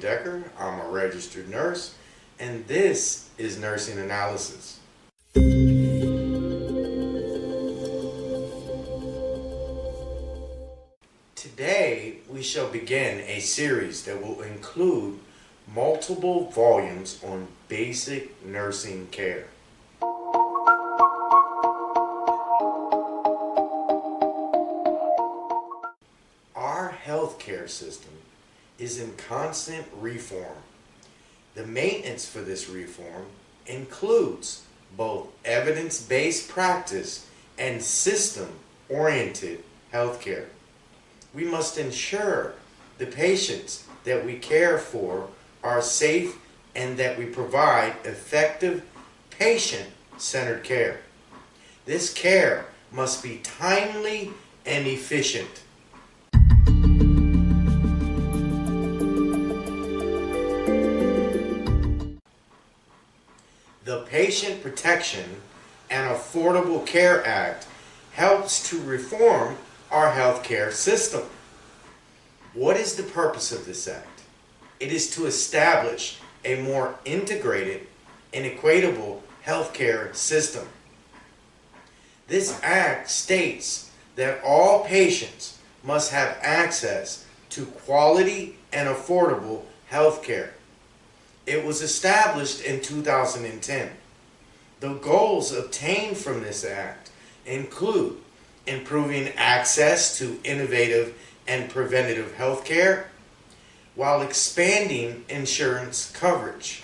Decker. I'm a registered nurse, and this is Nursing Analysis. Today, we shall begin a series that will include multiple volumes on basic nursing care. Our healthcare system is in constant reform. The maintenance for this reform includes both evidence-based practice and system-oriented healthcare. We must ensure the patients that we care for are safe and that we provide effective patient-centered care. This care must be timely and efficient. The Patient Protection and Affordable Care Act helps to reform our healthcare system. What is the purpose of this act? It is to establish a more integrated and equitable healthcare system. This act states that all patients must have access to quality and affordable healthcare. It was established in 2010. The goals obtained from this act include improving access to innovative and preventative health care while expanding insurance coverage.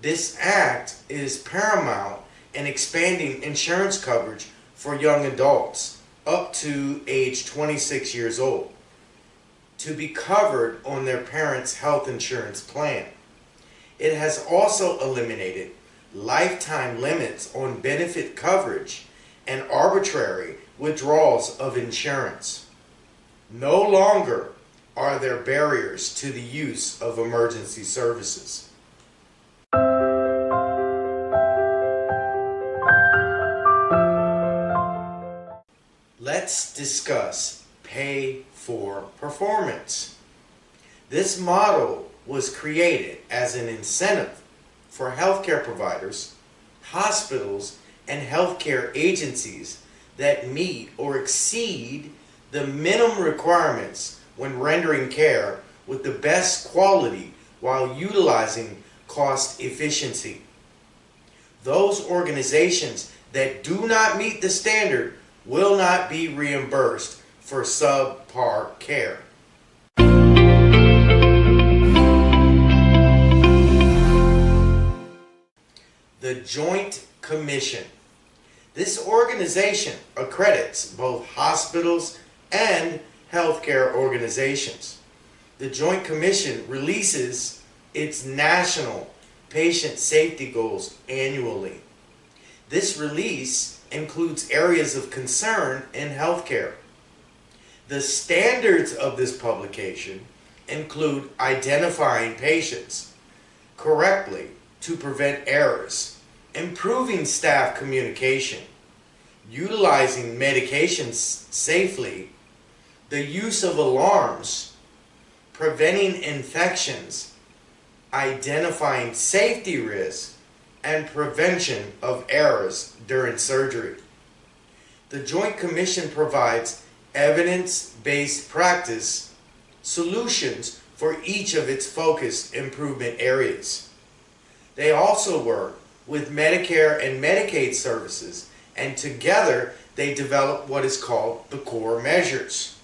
This act is paramount in expanding insurance coverage for young adults up to age 26 years old to be covered on their parents' health insurance plan. It has also eliminated lifetime limits on benefit coverage and arbitrary withdrawals of insurance. No longer are there barriers to the use of emergency services. Let's discuss pay for performance. This model was created as an incentive for healthcare providers, hospitals, and healthcare agencies that meet or exceed the minimum requirements when rendering care with the best quality while utilizing cost efficiency. Those organizations that do not meet the standard will not be reimbursed for subpar care. The Joint Commission. This organization accredits both hospitals and healthcare organizations. The Joint Commission releases its national patient safety goals annually. This release includes areas of concern in healthcare. The standards of this publication include identifying patients correctly to prevent errors, improving staff communication, utilizing medications safely, the use of alarms, preventing infections, identifying safety risks, and prevention of errors during surgery. The Joint Commission provides evidence-based practice solutions for each of its focused improvement areas. They also work with Medicare and Medicaid services, and together they develop what is called the core measures.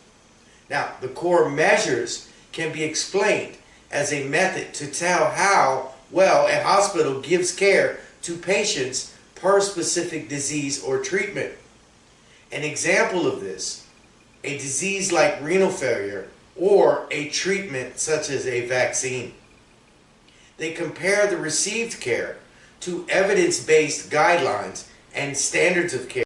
Now, the core measures can be explained as a method to tell how well a hospital gives care to patients per specific disease or treatment. An example of this, a disease like renal failure or a treatment such as a vaccine. They compare the received care to evidence-based guidelines and standards of care.